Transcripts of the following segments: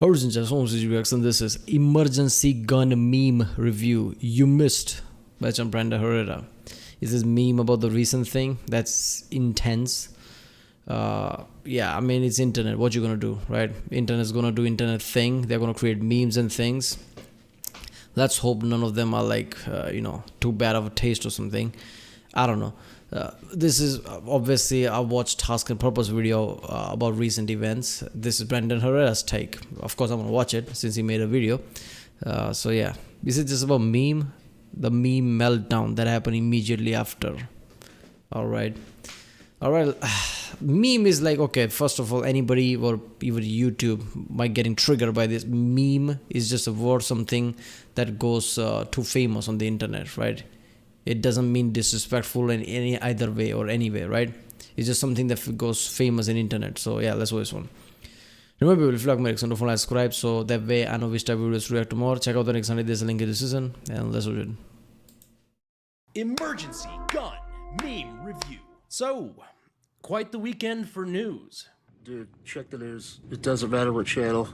Origin Jackson, this is Emergency Gun Meme Review. You missed by Brenda Herrera. Is this meme about the recent thing that's intense? Yeah, I mean, it's internet. What you gonna do, right? Internet's gonna do internet thing. They're gonna create memes and things. Let's hope none of them are like, too bad of a taste or something. I don't know. This is obviously a watch task and purpose video about recent events. This is Brendan Herrera's take. Of course, I'm gonna watch it since he made a video. So yeah, this is just about meme, the meme meltdown that happened immediately after. All right. Meme is like, okay, first of all, anybody or even YouTube might getting triggered by this. Meme is just a word, something that goes too famous on the internet, right? It doesn't mean disrespectful in any either way or any way, right? It's just something that goes famous in internet. So yeah, let's watch this one. Remember, if you like my reaction, don't forget to subscribe so that way I know which type of videos to react to more. Check out the next Sunday. There's a link in the description, and let's watch it. Emergency Gun Meme Review. So, quite the weekend for news. Dude, check the news. It doesn't matter what channel.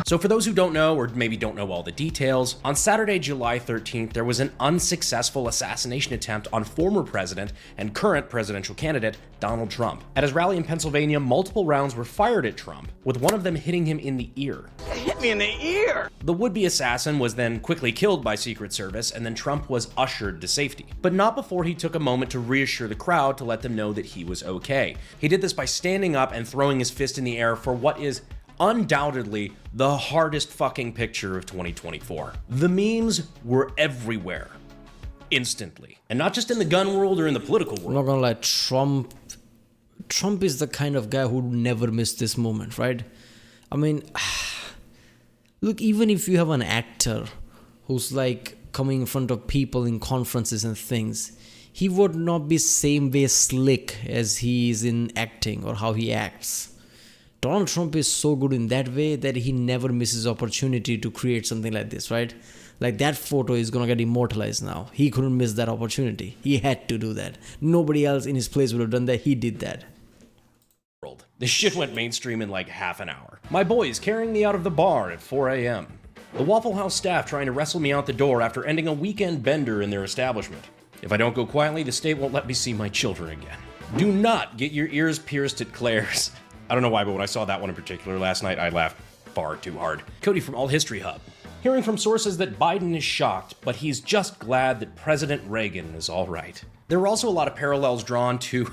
So for those who don't know, or maybe don't know all the details, on Saturday, July 13th, there was an unsuccessful assassination attempt on former president and current presidential candidate Donald Trump. At his rally in Pennsylvania, multiple rounds were fired at Trump, with one of them hitting him in the ear. It hit me in the ear! The would-be assassin was then quickly killed by Secret Service, and then Trump was ushered to safety. But not before he took a moment to reassure the crowd to let them know that he was okay. He did this by standing up and throwing his fist in the air for what is undoubtedly the hardest fucking picture of 2024. The memes were everywhere. Instantly. And not just in the gun world or in the political world. I'm not gonna lie, Trump is the kind of guy who never missed this moment, right? I mean, look, even if you have an actor who's like coming in front of people in conferences and things, he would not be same way slick as he is in acting or how he acts. Donald Trump is so good in that way that he never misses opportunity to create something like this, right? Like that photo is gonna get immortalized now. He couldn't miss that opportunity. He had to do that. Nobody else in his place would have done that. He did that. This shit went mainstream in like half an hour. My boys carrying me out of the bar at 4 a.m. The Waffle House staff trying to wrestle me out the door after ending a weekend bender in their establishment. If I don't go quietly, the state won't let me see my children again. Do not get your ears pierced at Claire's. I don't know why, but when I saw that one in particular last night, I laughed far too hard. Cody from All History Hub. Hearing from sources that Biden is shocked, but he's just glad that President Reagan is all right. There were also a lot of parallels drawn to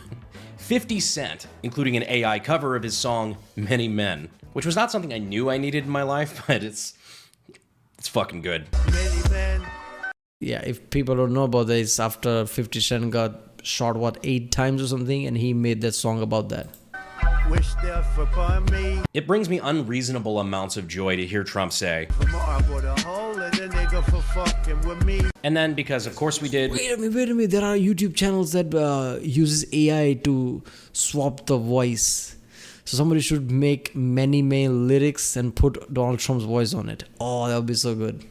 50 Cent, including an AI cover of his song Many Men, which was not something I knew I needed in my life, but it's fucking good. Yeah, if people don't know about this, after 50 Cent got shot, 8 times or something, and he made that song about that. It brings me unreasonable amounts of joy to hear Trump say, and then because of course we did. Wait a minute, there are YouTube channels that uses AI to swap the voice. So somebody should make many lyrics and put Donald Trump's voice on it. Oh, that would be so good.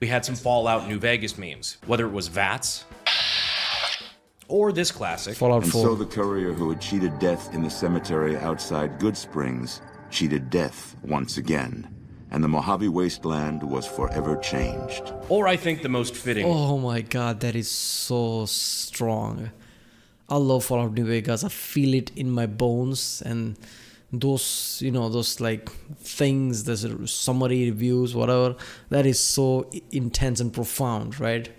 We had some Fallout New Vegas memes, whether it was VATS or this classic. Fallout 4. And so the courier who had cheated death in the cemetery outside Good Springs cheated death once again, and the Mojave wasteland was forever changed. Or I think the most fitting. Oh my god, that is so strong. I love Fallout New Vegas. I feel it in my bones, and those, those like things, those summary reviews, whatever, that is so intense and profound, right?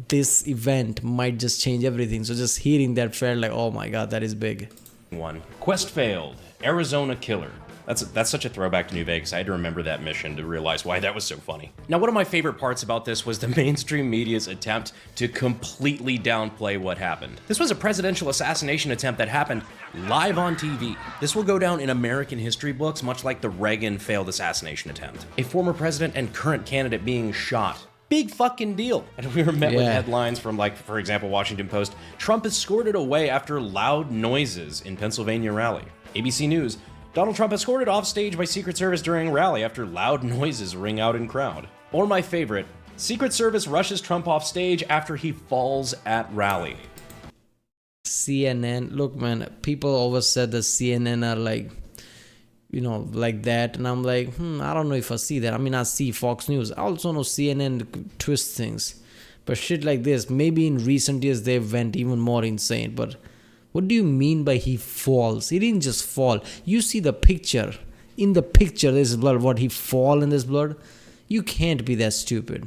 This event might just change everything. So just hearing that felt like, oh my god, that is big. One. Quest failed. Arizona killer. That's such a throwback to New Vegas. I had to remember that mission to realize why that was so funny. Now, one of my favorite parts about this was the mainstream media's attempt to completely downplay what happened. This was a presidential assassination attempt that happened live on TV. This will go down in American history books, much like the Reagan failed assassination attempt. A former president and current candidate being shot. Big fucking deal. And we were met with headlines from, like, for example, Washington Post, Trump escorted away after loud noises in Pennsylvania rally. ABC News, Donald Trump escorted off stage by Secret Service during rally after loud noises ring out in crowd. Or my favorite, Secret Service rushes Trump off stage after he falls at rally. CNN, look man, people always said that CNN are like you know, like that, and I'm like, I don't know if I see that. I mean, I see Fox News. I also know CNN twists things, but shit like this, maybe in recent years they went even more insane. But what do you mean by he falls? He didn't just fall. You see the picture. In the picture, there's blood. What, he fall in this blood? You can't be that stupid.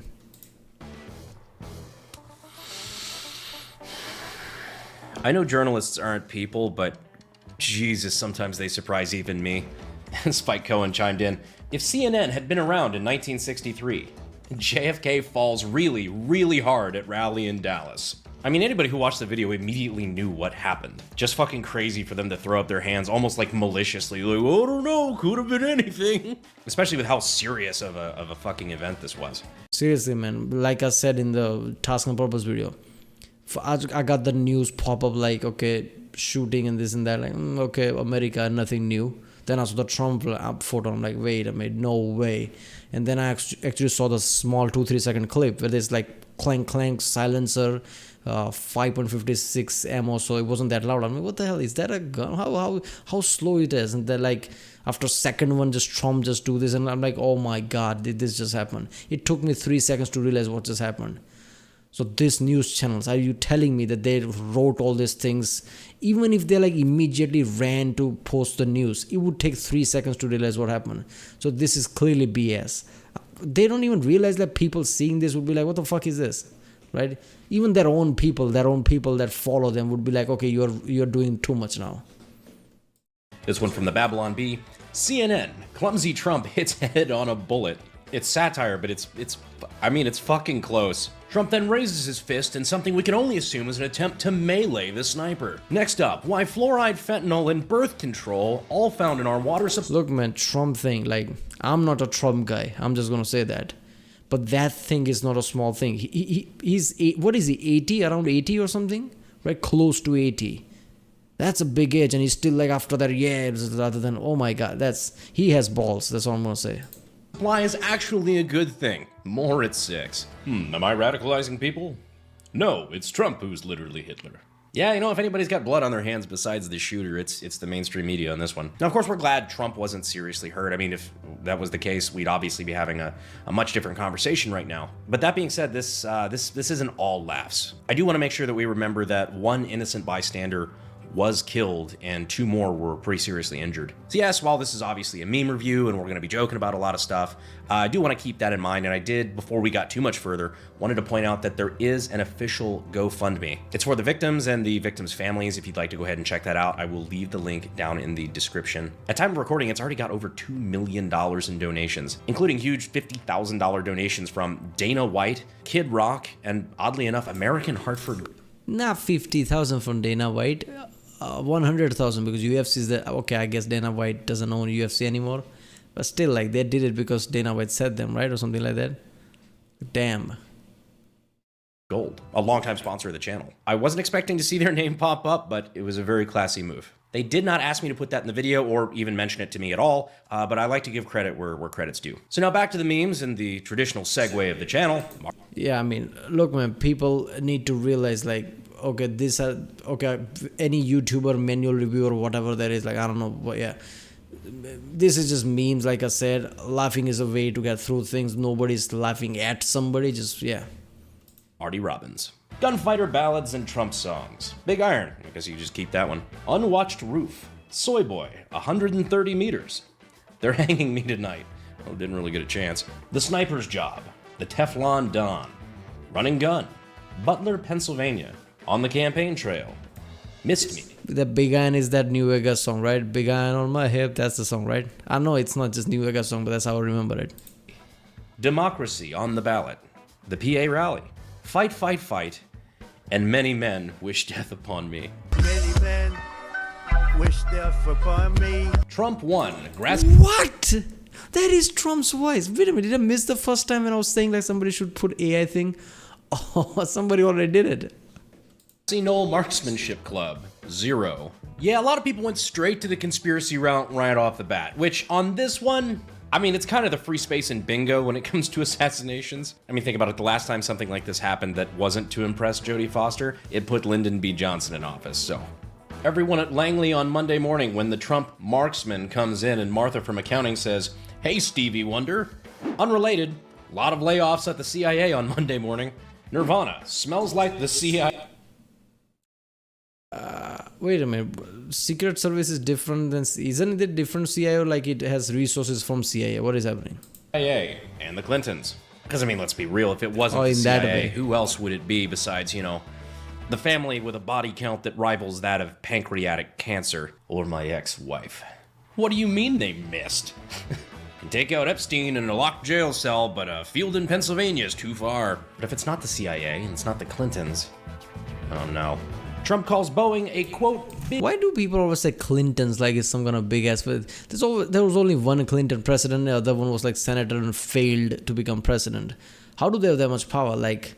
I know journalists aren't people, but Jesus, sometimes they surprise even me. Spike Cohen chimed in, if CNN had been around in 1963, JFK falls really, really hard at rally in Dallas. I mean, anybody who watched the video immediately knew what happened. Just fucking crazy for them to throw up their hands almost like maliciously, like, oh, I don't know, could have been anything. Especially with how serious of a fucking event this was. Seriously, man, like I said in the Task and Purpose video, I got the news pop up like, okay, shooting and this and that, like, okay, America, nothing new. Then I saw the Trump photo, I'm like, wait a minute, no way. And then I actually saw the small 2-3 second clip where there's like clank clank silencer, 5.56 ammo, so it wasn't that loud. I'm like, what the hell, is that a gun? How slow it is? And then like after second one, just Trump just do this, and I'm like, oh my god, did this just happen? It took me 3 seconds to realize what just happened. So these news channels, are you telling me that they wrote all these things? Even if they like immediately ran to post the news, it would take 3 seconds to realize what happened. So this is clearly BS. They don't even realize that people seeing this would be like, what the fuck is this? Right? Even their own people that follow them would be like, okay, you're doing too much now. This one from the Babylon Bee. CNN, clumsy Trump hits head on a bullet. It's satire, but it's fucking close. Trump then raises his fist in something we can only assume is an attempt to melee the sniper. Next up, why fluoride, fentanyl, and birth control, all found in our water supply. Look, man, Trump thing, like, I'm not a Trump guy. I'm just gonna say that. But that thing is not a small thing. He's, what is he, 80? Around 80 or something? Right? Close to 80. That's a big age, and he's still like after that, yeah, rather than, oh my god, he has balls. That's all I'm gonna say. Supply is actually a good thing. More at 6. Am I radicalizing people? No, it's Trump who's literally Hitler. Yeah, you know, if anybody's got blood on their hands besides the shooter, it's the mainstream media on this one. Now, of course, we're glad Trump wasn't seriously hurt. I mean, if that was the case, we'd obviously be having a much different conversation right now. But that being said, this isn't all laughs. I do want to make sure that we remember that one innocent bystander was killed and 2 more were pretty seriously injured. So yes, while this is obviously a meme review and we're going to be joking about a lot of stuff, I do want to keep that in mind, and I did, before we got too much further, wanted to point out that there is an official GoFundMe. It's for the victims and the victims' families. If you'd like to go ahead and check that out, I will leave the link down in the description. At time of recording, it's already got over $2 million in donations, including huge $50,000 donations from Dana White, Kid Rock, and oddly enough, American Hartford. Not 50,000 from Dana White. 100,000 because UFC is the, okay, I guess Dana White doesn't own UFC anymore, but still, like, they did it because Dana White said them, right, or something like that. Damn. Gold, a longtime sponsor of the channel. I wasn't expecting to see their name pop up, but it was a very classy move. They did not ask me to put that in the video or even mention it to me at all, but I like to give credit where credit's due. So now back to the memes and the traditional segue of the channel. Yeah, I mean, look, man, people need to realize, like, okay, any YouTuber, manual review or whatever there is, like, I don't know, but yeah, this is just memes. Like I said, laughing is a way to get through things. Nobody's laughing at somebody, just, yeah. Marty Robbins. Gunfighter ballads and Trump songs. Big Iron, I guess you just keep that one. Unwatched Roof. Soy Boy, 130 meters. They're hanging me tonight. Well, didn't really get a chance. The Sniper's Job. The Teflon Don. Running Gun. Butler, Pennsylvania. On the Campaign Trail. Missed Me. The Big Iron is that New Vegas song, right? Big Iron on my hip, that's the song, right? I know it's not just New Vegas song, but that's how I remember it. Democracy on the Ballot. The PA Rally. Fight, Fight, Fight. And many men wish death upon me. Many men wish death upon me. Trump won. What? That is Trump's voice. Wait a minute, did I miss the first time when I was saying like somebody should put AI thing? Oh, somebody already did it. Knoll Marksmanship Club. 0. Yeah, a lot of people went straight to the conspiracy route right off the bat, which on this one, I mean, it's kind of the free space in bingo when it comes to assassinations. I mean, think about it. The last time something like this happened that wasn't to impress Jodie Foster, it put Lyndon B. Johnson in office, so Everyone at Langley on Monday morning when the Trump marksman comes in and Martha from accounting says, "Hey, Stevie Wonder." Unrelated, a lot of layoffs at the CIA on Monday morning. Nirvana, smells like the CIA. Wait a minute. Secret Service is different than... Isn't it different CIA, like it has resources from CIA? What is happening? CIA and the Clintons. Because, I mean, let's be real, if it wasn't the in that CIA, way. who else would it be besides, you know, the family with a body count that rivals that of pancreatic cancer, or my ex-wife? What do you mean they missed? Can take out Epstein in a locked jail cell, but a field in Pennsylvania is too far. But if it's not the CIA and it's not the Clintons, oh no. Trump calls Boeing a, quote, big... Why do people always say Clintons like it's some kind of big ass... There was only one Clinton president, the other one was like senator and failed to become president. How do they have that much power? Like,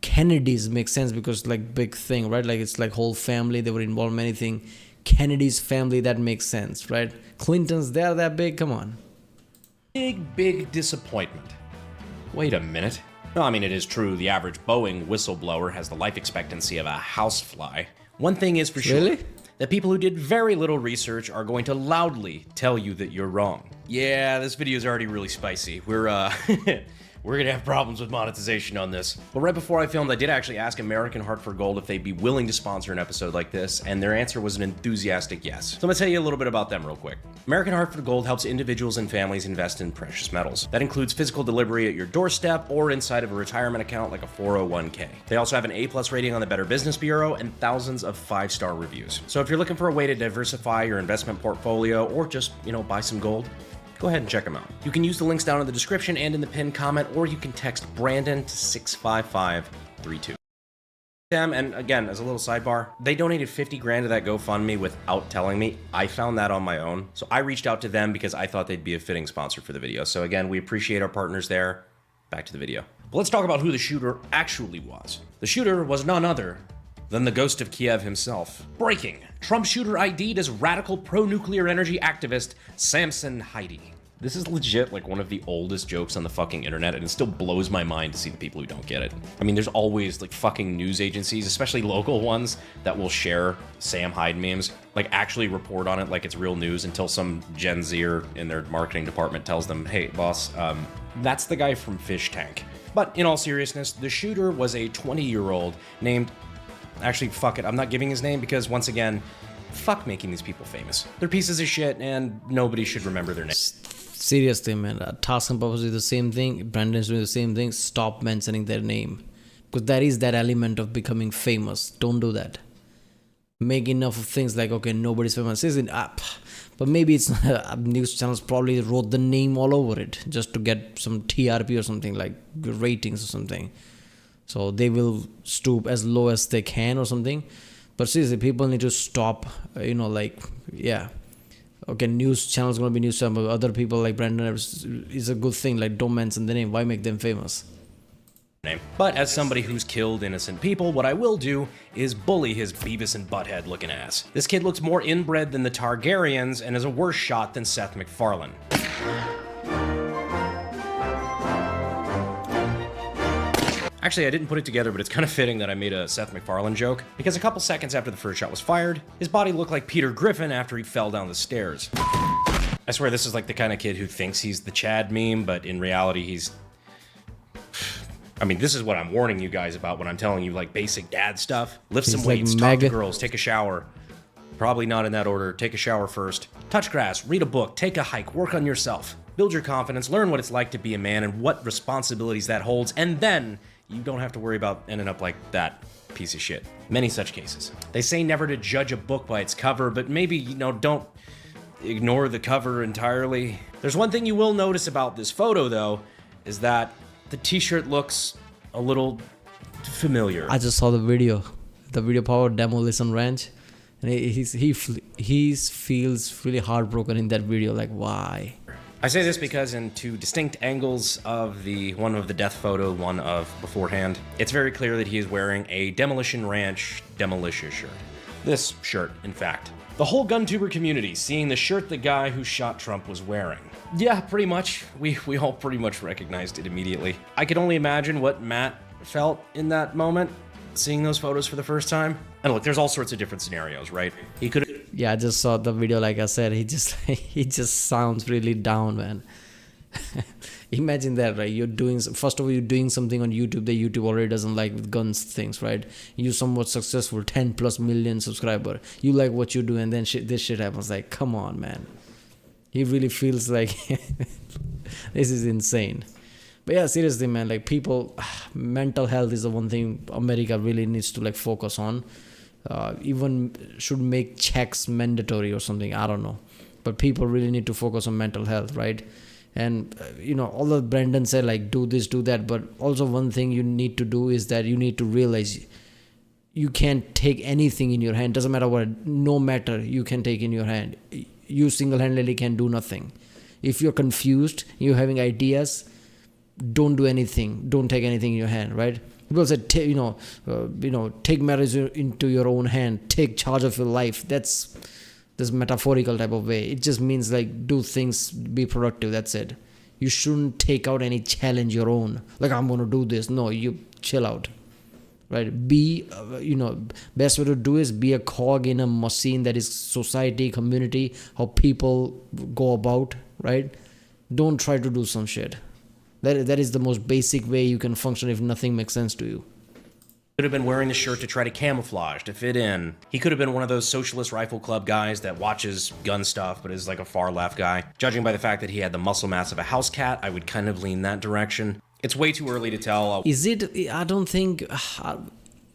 Kennedys make sense because like big thing, right? Like it's like whole family, they were involved in many things. Kennedy's family, that makes sense, right? Clintons, they're that big, come on. Big disappointment. Wait a minute. No, I mean, it is true, the average Boeing whistleblower has the life expectancy of a housefly. One thing is for sure, Really? that people who did very little research are going to loudly tell you that you're wrong. Yeah, this video is already really spicy. We're gonna have problems with monetization on this. But right before I filmed, I did actually ask American Heart for Gold if they'd be willing to sponsor an episode like this, and their answer was an enthusiastic yes. So I'm gonna tell you a little bit about them real quick. American Heart for Gold helps individuals and families invest in precious metals. That includes physical delivery at your doorstep or inside of a retirement account like a 401k. They also have an A+ rating on the Better Business Bureau and thousands of 5-star reviews. So if you're looking for a way to diversify your investment portfolio or just, you know, buy some gold, go ahead and check them out. You can use the links down in the description and in the pinned comment, or you can text Brandon to 65532. Them, and again, as a little sidebar, they donated 50 grand to that GoFundMe without telling me. I found that on my own. So I reached out to them because I thought they'd be a fitting sponsor for the video. So again, we appreciate our partners there. Back to the video. But let's talk about who the shooter actually was. The shooter was none other than the ghost of Kiev himself. Breaking. Trump shooter ID'd as radical pro-nuclear energy activist Samson Heidi. This is legit like one of the oldest jokes on the fucking internet, and it still blows my mind to see the people who don't get it. I mean, there's always like fucking news agencies, especially local ones, that will share Sam Hyde memes, like actually report on it like it's real news until some Gen Zer in their marketing department tells them, "Hey boss, that's the guy from Fish Tank." But in all seriousness, the shooter was a 20-year-old named... Actually, fuck it, I'm not giving his name because, once again, fuck making these people famous. They're pieces of shit and nobody should remember their name. Seriously, man. Task and Purpose is the same thing. Brandon's doing the same thing. Stop mentioning their name. Because that is that element of becoming famous. Don't do that. Make enough of things like, okay, nobody's famous. Isn't up. But maybe it's news channels probably wrote the name all over it just to get some TRP or something, like ratings or something. So they will stoop as low as they can or something. But seriously, people need to stop, yeah. Okay, news channel's gonna be news channel, but other people like Brandon is a good thing. Like, don't mention the name. Why make them famous? But as somebody who's killed innocent people, what I will do is bully his Beavis and Butthead looking ass. This kid looks more inbred than the Targaryens and is a worse shot than Seth MacFarlane. Actually, I didn't put it together, but it's kind of fitting that I made a Seth MacFarlane joke, because a couple seconds after the first shot was fired, his body looked like Peter Griffin after he fell down the stairs. I swear this is like the kind of kid who thinks he's the Chad meme, but in reality he's... I mean, this is what I'm warning you guys about when I'm telling you, like, basic dad stuff. Lift some weights, talk to girls, take a shower. Probably not in that order. Take a shower first. Touch grass, read a book, take a hike, work on yourself. Build your confidence, learn what it's like to be a man and what responsibilities that holds, and then you don't have to worry about ending up like that piece of shit. Many such cases. They say never to judge a book by its cover, but maybe, don't ignore the cover entirely. There's one thing you will notice about this photo, though, is that the t-shirt looks a little familiar. I just saw the video powered Demolition Ranch, and he feels really heartbroken in that video. Like, why? I say this because in two distinct angles of one of the death photo, one of beforehand, it's very clear that he is wearing a Demolition Ranch Demolition shirt. This shirt, in fact. The whole GunTuber community seeing the shirt the guy who shot Trump was wearing. Yeah, pretty much. We all pretty much recognized it immediately. I could only imagine what Matt felt in that moment. seeing those photos for the first time. And look, there's all sorts of different scenarios, right? He could have... Yeah, I just saw the video. Like I said, he just sounds really down, man. Imagine that, right? First of all, you're doing something on YouTube that YouTube already doesn't like with guns things, right? You're somewhat successful, 10 plus million subscriber. You like what you do, and then this shit happens. Like, come on, man. He really feels like this is insane. But yeah, seriously, man, like people, mental health is the one thing America really needs to like focus on. Even should make checks mandatory or something. I don't know. But people really need to focus on mental health, right? And, although Brandon said like do this, do that. But also one thing you need to do is that you need to realize you can't take anything in your hand. Doesn't matter what, no matter you can take in your hand. You single-handedly can do nothing. If you're confused, you're having ideas, don't do anything. Don't take anything in your hand, right? People say, take matters into your own hand. Take charge of your life. That's this metaphorical type of way. It just means like do things, be productive. That's it. You shouldn't take out any challenge your own. Like I'm going to do this. No, you chill out, right? Best way to do is be a cog in a machine that is society, community, how people go about, right? Don't try to do some shit. That is the most basic way you can function if nothing makes sense to you. Could have been wearing the shirt to try to camouflage, to fit in. He could have been one of those Socialist Rifle Club guys that watches gun stuff but is like a far left guy. Judging by the fact that he had the muscle mass of a house cat, I would kind of lean that direction. It's way too early to tell. Is it? I don't think...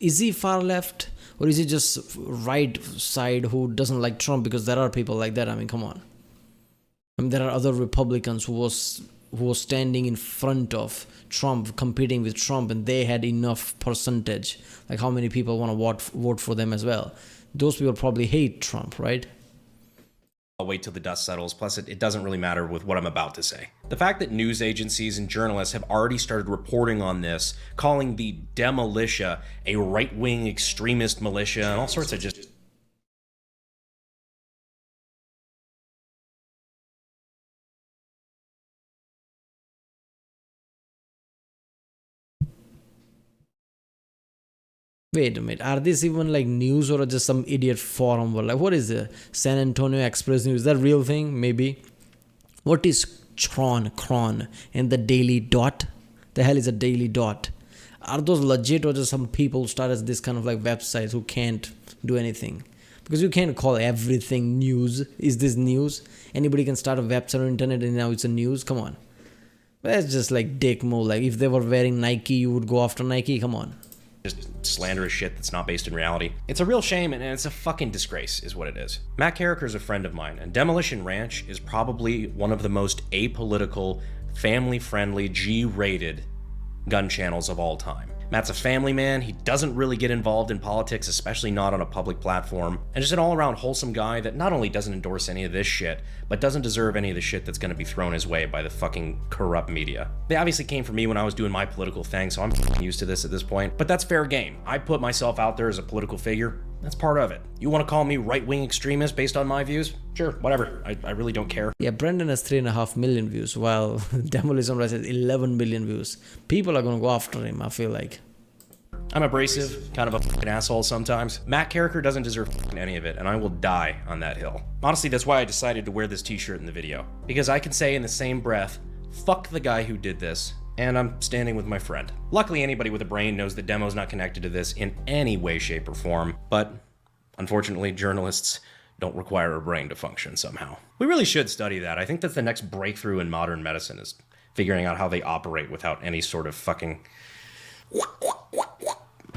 Is he far left? Or is he just right side who doesn't like Trump? Because there are people like that. I mean, come on. There are other Republicans who was standing in front of Trump, competing with Trump, and they had enough percentage. Like how many people want to vote for them as well? Those people probably hate Trump, right? I'll wait till the dust settles. Plus, it doesn't really matter with what I'm about to say. The fact that news agencies and journalists have already started reporting on this, calling the Demilitia a right-wing extremist militia, and all sorts of just... Wait a minute, are these even like news or just some idiot forum? Like, what is the San Antonio Express News? Is that real thing? Maybe. What is Cron, and the Daily Dot? The hell is a Daily Dot? Are those legit or just some people start as this kind of like websites who can't do anything? Because you can't call everything news. Is this news? Anybody can start a website on internet and now it's a news? Come on. That's just like dick move. Like if they were wearing Nike, you would go after Nike? Come on. Just slanderous shit that's not based in reality. It's a real shame, and it's a fucking disgrace, is what it is. Matt Carricker is a friend of mine, and Demolition Ranch is probably one of the most apolitical, family-friendly, G-rated gun channels of all time. Matt's a family man, he doesn't really get involved in politics, especially not on a public platform, and just an all-around wholesome guy that not only doesn't endorse any of this shit, but doesn't deserve any of the shit that's gonna be thrown his way by the fucking corrupt media. They obviously came for me when I was doing my political thing, so I'm used to this at this point, but that's fair game. I put myself out there as a political figure. That's part of it. You want to call me right-wing extremist based on my views? Sure, whatever. I really don't care. Yeah, Brendan has 3.5 million views, while Demolition Ranch has 11 million views. People are going to go after him, I feel like. I'm abrasive, kind of a fucking asshole sometimes. Matt Carricker doesn't deserve any of it, and I will die on that hill. Honestly, that's why I decided to wear this t-shirt in the video. Because I can say in the same breath, fuck the guy who did this, and I'm standing with my friend. Luckily, anybody with a brain knows that Demo's not connected to this in any way, shape, or form, but unfortunately, journalists don't require a brain to function somehow. We really should study that. I think that's the next breakthrough in modern medicine, is figuring out how they operate without any sort of fucking...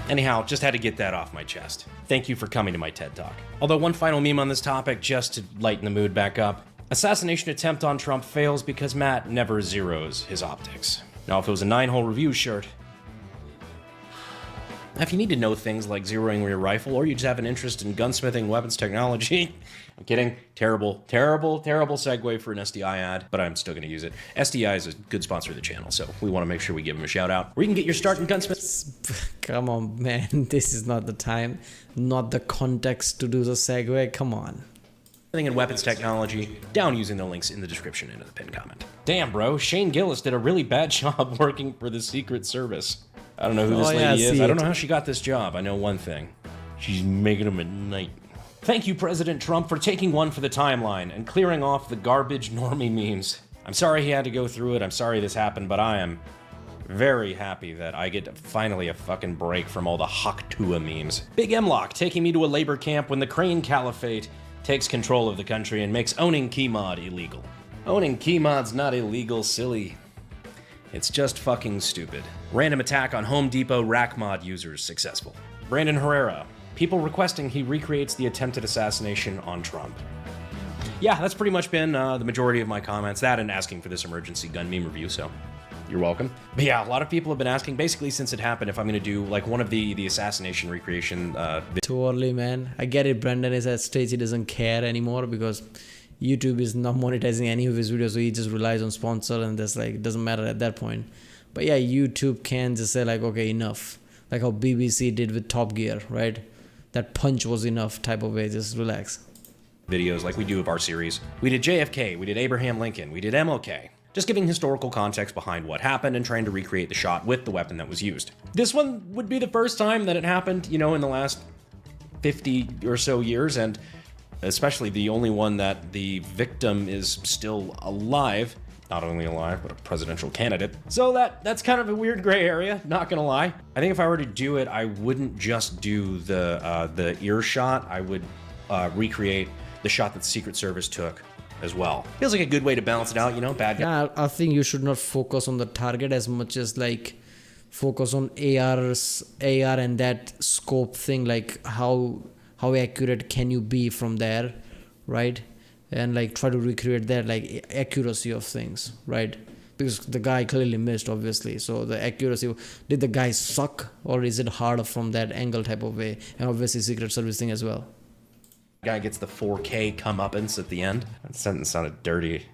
Anyhow, just had to get that off my chest. Thank you for coming to my TED Talk. Although one final meme on this topic, just to lighten the mood back up. Assassination attempt on Trump fails because Matt never zeros his optics. Now, if it was a 9-hole review shirt, if you need to know things like zeroing your rifle, or you just have an interest in gunsmithing, weapons technology, I'm kidding, terrible segue for an SDI ad, but I'm still gonna use it. SDI is a good sponsor of the channel, so we wanna make sure we give them a shout out. Where you can get your start in gunsmith. Come on, man, this is not the time, not the context to do the segue, come on. In weapons technology, down using the links in the description and in the pinned comment. Damn, bro, Shane Gillis did a really bad job working for the Secret Service. I don't know who this Oh, lady yeah, I is. see I don't it. know how she got this job. I know one thing. She's making them at night. Thank you, President Trump, for taking one for the timeline and clearing off the garbage normie memes. I'm sorry he had to go through it. I'm sorry this happened, but I am very happy that I get finally a fucking break from all the Haktua memes. Big M-Lock taking me to a labor camp when the Crane Caliphate takes control of the country and makes owning Keymod illegal. Owning Keymod's not illegal, silly. It's just fucking stupid. Random attack on Home Depot rack mod users successful. Brandon Herrera. People requesting he recreates the attempted assassination on Trump. Yeah, that's pretty much been the majority of my comments. That and asking for this emergency gun meme review, so you're welcome. But yeah, a lot of people have been asking, basically since it happened, if I'm going to do like one of the assassination recreation Too early, man. I get it. Brandon is at stage he doesn't care anymore because YouTube is not monetizing any of his videos, so he just relies on sponsor, and that's like, it doesn't matter at that point. But yeah, YouTube can just say like, okay, enough. Like how BBC did with Top Gear, right? That punch was enough type of way, just relax. videos like we do of our series. We did JFK, we did Abraham Lincoln, we did MLK. Just giving historical context behind what happened and trying to recreate the shot with the weapon that was used. This one would be the first time that it happened, you know, in the last 50 or so years, and especially the only one that the victim is still alive. Not only alive, but a presidential candidate. So that's kind of a weird gray area, not gonna lie. I think if I were to do it, I wouldn't just do the ear shot. I would recreate the shot that the Secret Service took as well. Feels like a good way to balance it out, you know, bad guy. Yeah, I think you should not focus on the target as much as like focus on AR and that scope thing, like how accurate can you be from there, right? And like try to recreate that like accuracy of things, right? Because the guy clearly missed, obviously. So the accuracy, did the guy suck, or is it harder from that angle type of way? And obviously Secret Service thing as well. Guy gets the 4K comeuppance at the end. That sentence sounded dirty.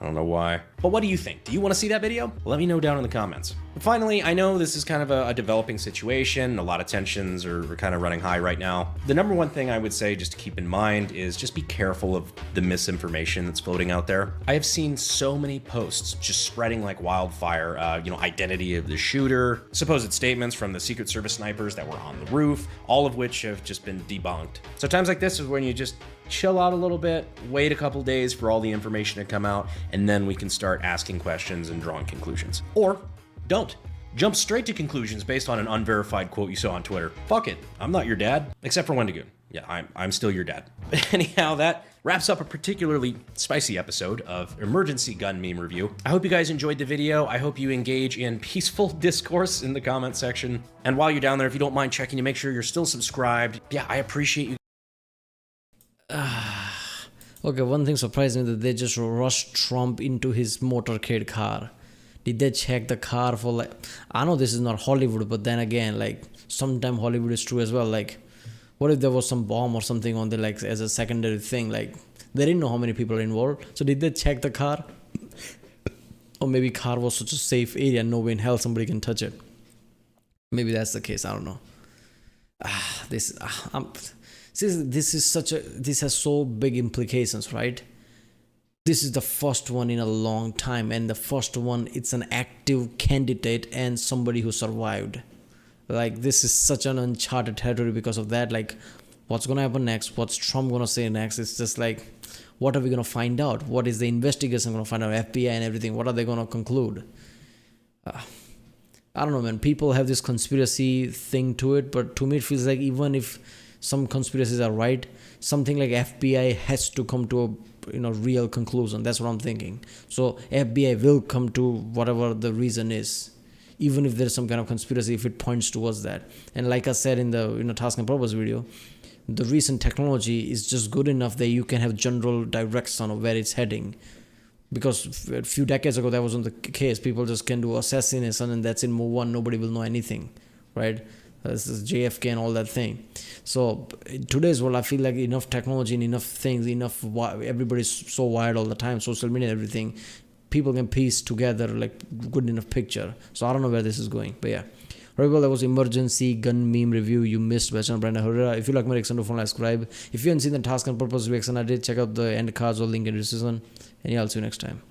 I don't know why. But what do you think? Do you want to see that video? Let me know down in the comments. But finally, I know this is kind of a developing situation. A lot of tensions are kind of running high right now. The number one thing I would say just to keep in mind is just be careful of the misinformation that's floating out there. I have seen so many posts just spreading like wildfire, identity of the shooter, supposed statements from the Secret Service snipers that were on the roof, all of which have just been debunked. So times like this is when you just chill out a little bit, wait a couple days for all the information to come out, and then we can start asking questions and drawing conclusions. Or don't. Jump straight to conclusions based on an unverified quote you saw on Twitter. Fuck it, I'm not your dad, except for Wendigoon. Yeah, I'm still your dad. Anyhow, that wraps up a particularly spicy episode of Emergency Gun Meme Review. I hope you guys enjoyed the video. I hope you engage in peaceful discourse in the comment section. And while you're down there, if you don't mind checking to make sure you're still subscribed, yeah, I appreciate you. Okay, one thing surprised me that they just rushed Trump into his motorcade car. Did they check the car for like, I know this is not Hollywood, but then again, like sometimes Hollywood is true as well. Like, what if there was some bomb or something on there, like as a secondary thing? Like, they didn't know how many people are involved. So did they check the car? Or maybe car was such a safe area, no way in hell somebody can touch it. Maybe that's the case. I don't know. This has so big implications, right? This is the first one in a long time, and the first one, it's an active candidate and somebody who survived. Like, this is such an uncharted territory because of that. Like, what's gonna happen next? What's Trump gonna say next? It's just like, what are we gonna find out? What is the investigation gonna find out? FBI and everything, what are they gonna conclude? I don't know, man. People have this conspiracy thing to it, but to me it feels like even if some conspiracies are right, something like FBI has to come to a real conclusion. That's what I'm thinking. So FBI will come to whatever the reason is, even if there's some kind of conspiracy, if it points towards that. And like I said in the task and purpose video, the recent technology is just good enough that you can have general direction of where it's heading. Because a few decades ago that wasn't the case. People just can do assassination and that's in move one. Nobody will know anything, right? This is JFK and all that thing. So in today's world, I feel like enough technology and enough things, everybody's so wired all the time, social media and everything, people can piece together like good enough picture. So I don't know where this is going, but yeah. Right, well, that was Emergency Gun Meme Review You Missed by channel Brandon Herrera. If you like my reaction, don't forget to subscribe. If you haven't seen the task and purpose reaction I did, check out the end cards or link in the description. And yeah, I'll see you next time.